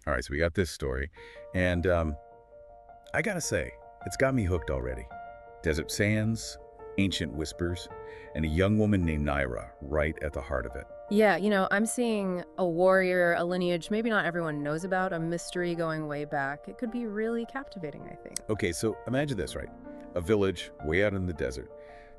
All right, so we got this story. And I gotta say, it's got me hooked already. Desert sands, ancient whispers, and a young woman named Nyra right at the heart of it. Yeah, I'm seeing a warrior, a lineage maybe not everyone knows about, a mystery going way back. It could be really captivating, I think. Okay, so imagine this, right? A village way out in the desert.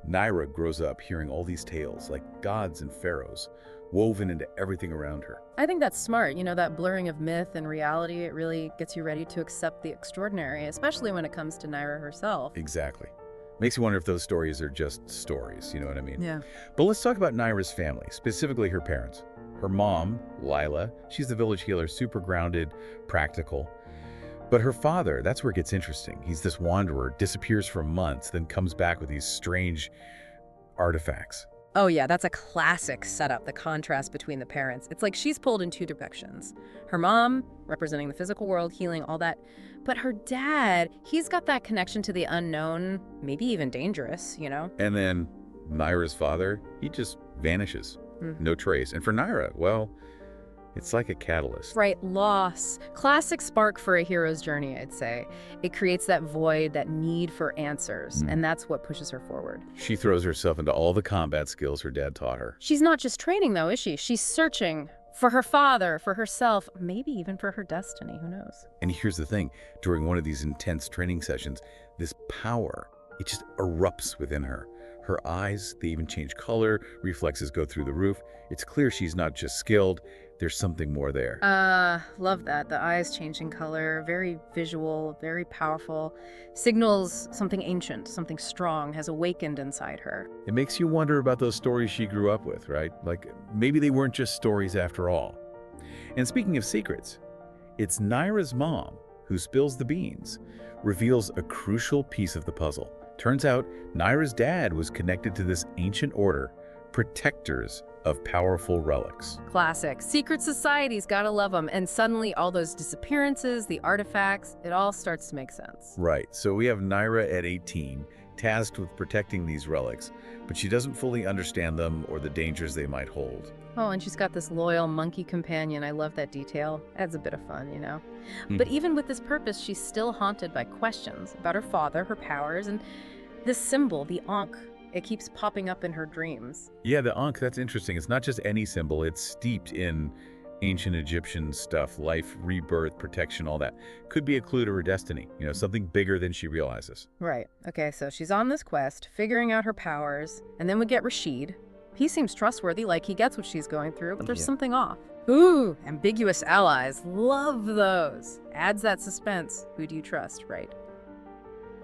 Nyra grows up hearing all these tales, like gods and pharaohs, woven into everything around her. I think that's smart. That blurring of myth and reality, it really gets you ready to accept the extraordinary, especially when it comes to Nyra herself. Exactly. Makes you wonder if those stories are just stories, you know what I mean? Yeah. But let's talk about Nyra's family, specifically her parents. Her mom, Lila, she's the village healer, super grounded, practical. But her father, that's where it gets interesting. He's this wanderer, disappears for months, then comes back with these strange artifacts. Oh yeah, that's a classic setup, the contrast between the parents. It's like she's pulled in two directions. Her mom, representing the physical world, healing, all that. But her dad, he's got that connection to the unknown, maybe even dangerous. And then Nyra's father, he just vanishes. No trace. And for Nyra, well, it's like a catalyst. Right, loss. Classic spark for a hero's journey, I'd say. It creates that void, that need for answers, and that's what pushes her forward. She throws herself into all the combat skills her dad taught her. She's not just training, though, is she? She's searching for her father, for herself, maybe even for her destiny, who knows? And here's the thing, during one of these intense training sessions, this power, it just erupts within her. Her eyes, they even change color, reflexes go through the roof. It's clear she's not just skilled, there's something more there. Love that. The eyes changing color, very visual, very powerful. Signals something ancient, something strong has awakened inside her. It makes you wonder about those stories she grew up with, right? Like, maybe they weren't just stories after all. And speaking of secrets, it's Nyra's mom who spills the beans, reveals a crucial piece of the puzzle. Turns out, Nyra's dad was connected to this ancient order, protectors of powerful relics. Classic. Secret societies, gotta love them. And suddenly all those disappearances, the artifacts, it all starts to make sense. Right, so we have Nyra at 18, tasked with protecting these relics, but she doesn't fully understand them or the dangers they might hold. Oh, and she's got this loyal monkey companion. I love that detail. Adds a bit of fun. But even with this purpose, she's still haunted by questions about her father, her powers, and this symbol, the Ankh. It keeps popping up in her dreams. Yeah, the Ankh, that's interesting. It's not just any symbol, it's steeped in ancient Egyptian stuff, life, rebirth, protection, all that. Could be a clue to her destiny, something bigger than she realizes. Right. Okay, so she's on this quest, figuring out her powers, and then we get Rashid. He seems trustworthy, like he gets what she's going through, but there's something off. Ooh, ambiguous allies. Love those. Adds that suspense. Who do you trust, right?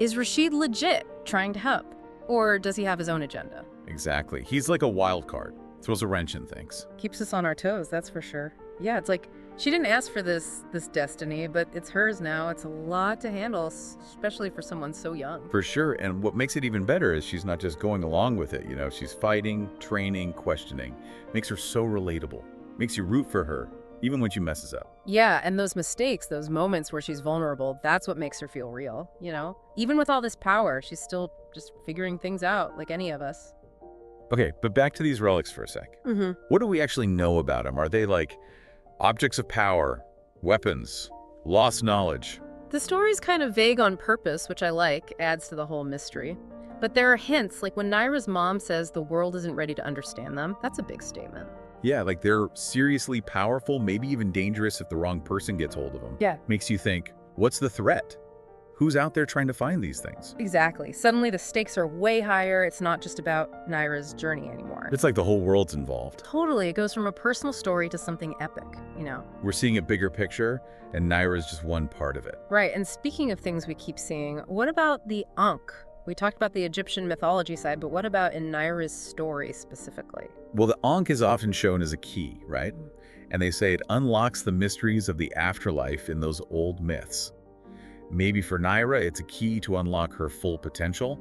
Is Rashid legit trying to help? Or does he have his own agenda? Exactly. He's like a wild card. Throws a wrench in things. Keeps us on our toes, that's for sure. Yeah, it's like she didn't ask for this destiny, but it's hers now. It's a lot to handle, especially for someone so young. For sure. And what makes it even better is she's not just going along with it. She's fighting, training, questioning. Makes her so relatable. Makes you root for her, even when she messes up. Yeah, and those mistakes, those moments where she's vulnerable, that's what makes her feel real, Even with all this power, she's still just figuring things out like any of us. Okay, but back to these relics for a sec. What do we actually know about them? Are they like objects of power, weapons, lost knowledge? The story's kind of vague on purpose, which I like, adds to the whole mystery. But there are hints, like when Nyra's mom says the world isn't ready to understand them. That's a big statement. Yeah, like they're seriously powerful, maybe even dangerous if the wrong person gets hold of them. Yeah. Makes you think, what's the threat? Who's out there trying to find these things? Exactly. Suddenly the stakes are way higher. It's not just about Nyra's journey anymore. It's like the whole world's involved. Totally. It goes from a personal story to something epic, We're seeing a bigger picture, and Nyra's just one part of it. Right. And speaking of things we keep seeing, what about the Ankh? We talked about the Egyptian mythology side, but what about in Nyra's story specifically? Well, the Ankh is often shown as a key, right? And they say it unlocks the mysteries of the afterlife in those old myths. Maybe for Nyra, it's a key to unlock her full potential.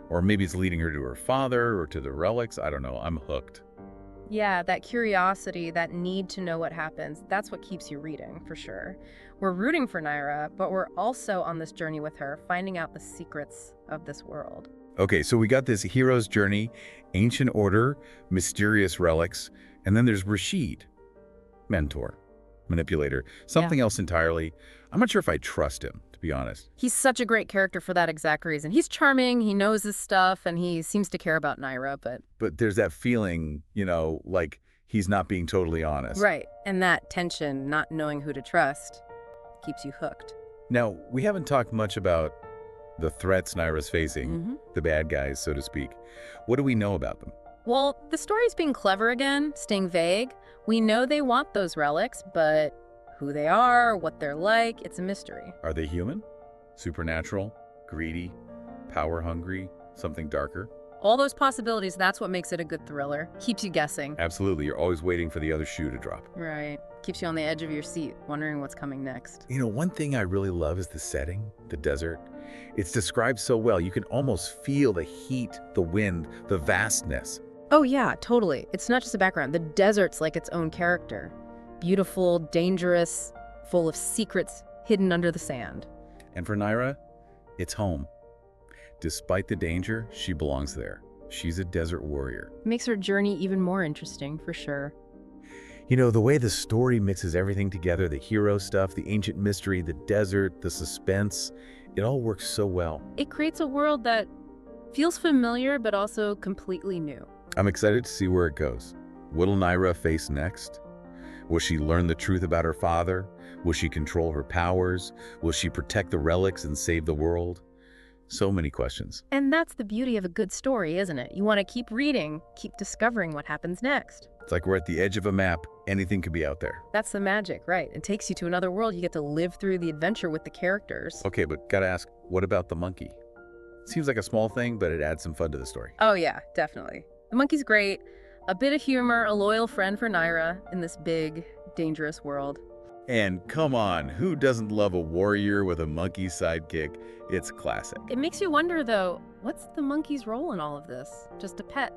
Or maybe it's leading her to her father or to the relics. I don't know. I'm hooked. Yeah, that curiosity, that need to know what happens, that's what keeps you reading, for sure. We're rooting for Nyra, but we're also on this journey with her, finding out the secrets of this world. Okay, so we got this hero's journey, ancient order, mysterious relics, and then there's Rashid, mentor. manipulator, something else entirely. I'm not sure if I trust him, to be honest. He's such a great character for that exact reason. He's charming, he knows his stuff, and he seems to care about Nyra, but... But there's that feeling, like he's not being totally honest. Right, and that tension, not knowing who to trust, keeps you hooked. Now, we haven't talked much about the threats Nyra's facing, the bad guys, so to speak. What do we know about them? Well, the story's being clever again, staying vague. We know they want those relics, but who they are, what they're like, it's a mystery. Are they human? Supernatural? Greedy? Power-hungry? Something darker? All those possibilities, that's what makes it a good thriller. Keeps you guessing. Absolutely. You're always waiting for the other shoe to drop. Right. Keeps you on the edge of your seat, wondering what's coming next. One thing I really love is the setting, the desert. It's described so well. You can almost feel the heat, the wind, the vastness. Oh yeah, totally. It's not just a background. The desert's like its own character. Beautiful, dangerous, full of secrets hidden under the sand. And for Nyra, it's home. Despite the danger, she belongs there. She's a desert warrior. Makes her journey even more interesting, for sure. The way the story mixes everything together, the hero stuff, the ancient mystery, the desert, the suspense, it all works so well. It creates a world that feels familiar, but also completely new. I'm excited to see where it goes. What'll Nyra face next? Will she learn the truth about her father? Will she control her powers? Will she protect the relics and save the world? So many questions. And that's the beauty of a good story, isn't it? You want to keep reading, keep discovering what happens next. It's like we're at the edge of a map. Anything could be out there. That's the magic, right? It takes you to another world. You get to live through the adventure with the characters. Okay, but gotta ask, what about the monkey? Seems like a small thing, but it adds some fun to the story. Oh yeah, definitely. The monkey's great. A bit of humor, a loyal friend for Nyra in this big, dangerous world. And come on, who doesn't love a warrior with a monkey sidekick? It's classic. It makes you wonder, though, what's the monkey's role in all of this? Just a pet?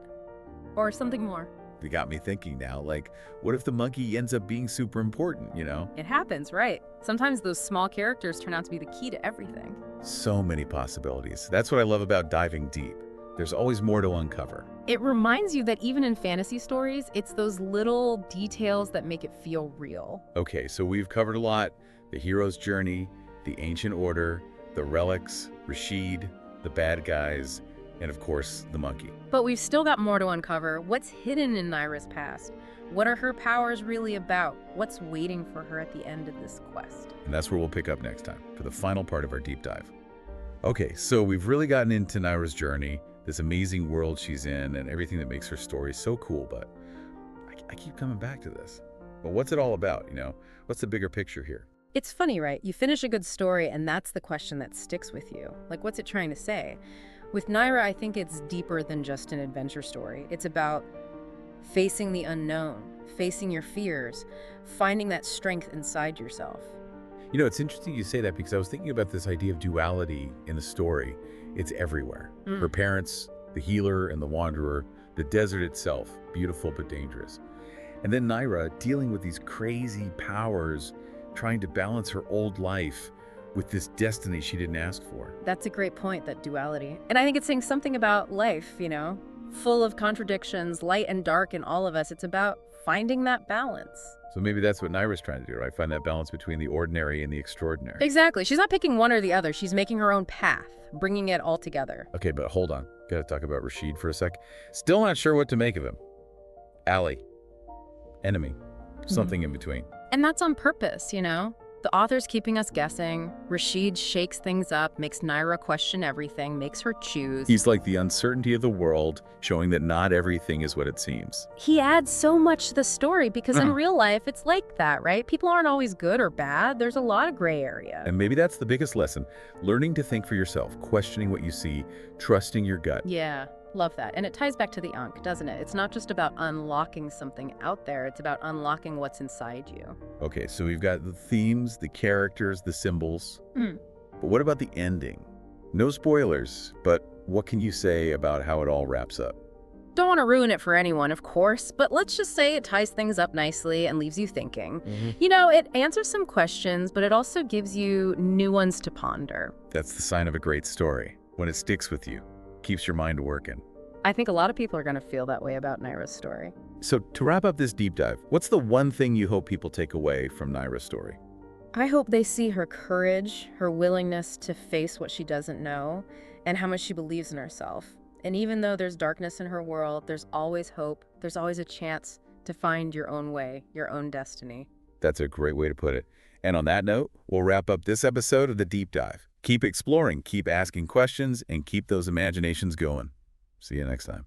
Or something more? It got me thinking now, like, what if the monkey ends up being super important, It happens, right? Sometimes those small characters turn out to be the key to everything. So many possibilities. That's what I love about diving deep. There's always more to uncover. It reminds you that even in fantasy stories, it's those little details that make it feel real. Okay, so we've covered a lot. The hero's journey, the ancient order, the relics, Rashid, the bad guys, and of course, the monkey. But we've still got more to uncover. What's hidden in Nyra's past? What are her powers really about? What's waiting for her at the end of this quest? And that's where we'll pick up next time for the final part of our deep dive. Okay, so we've really gotten into Nyra's journey, this amazing world she's in, and everything that makes her story so cool, but I keep coming back to this. But what's it all about, What's the bigger picture here? It's funny, right? You finish a good story, and that's the question that sticks with you. Like, what's it trying to say? With Nyra, I think it's deeper than just an adventure story. It's about facing the unknown, facing your fears, finding that strength inside yourself. It's interesting you say that because I was thinking about this idea of duality in the story. It's everywhere. Her parents, the healer and the wanderer, the desert itself, beautiful but dangerous. And then Nyra dealing with these crazy powers, trying to balance her old life with this destiny she didn't ask for. That's a great point, that duality. And I think it's saying something about life, full of contradictions, light and dark in all of us. It's about finding that balance. So maybe that's what Nyra's trying to do, right? Find that balance between the ordinary and the extraordinary. Exactly. She's not picking one or the other. She's making her own path, bringing it all together. Okay, but hold on. Gotta talk about Rashid for a sec. Still not sure what to make of him. Ally. Enemy. Something in between. And that's on purpose, The author's keeping us guessing. Rashid shakes things up, makes Nyra question everything, makes her choose. He's like the uncertainty of the world, showing that not everything is what it seems. He adds so much to the story because in real life, it's like that, right? People aren't always good or bad. There's a lot of gray area. And maybe that's the biggest lesson. Learning to think for yourself, questioning what you see, trusting your gut. Yeah. Love that. And it ties back to the Ankh, doesn't it? It's not just about unlocking something out there. It's about unlocking what's inside you. Okay, so we've got the themes, the characters, the symbols. But what about the ending? No spoilers, but what can you say about how it all wraps up? Don't want to ruin it for anyone, of course, but let's just say it ties things up nicely and leaves you thinking. It answers some questions, but it also gives you new ones to ponder. That's the sign of a great story, when it sticks with you. Keeps your mind working. I think a lot of people are going to feel that way about Nyra's story. So to wrap up this deep dive, what's the one thing you hope people take away from Nyra's story? I hope they see her courage, her willingness to face what she doesn't know, and how much she believes in herself. And even though there's darkness in her world, there's always hope. There's always a chance to find your own way, your own destiny. That's a great way to put it. And on that note, we'll wrap up this episode of The Deep Dive. Keep exploring, keep asking questions, and keep those imaginations going. See you next time.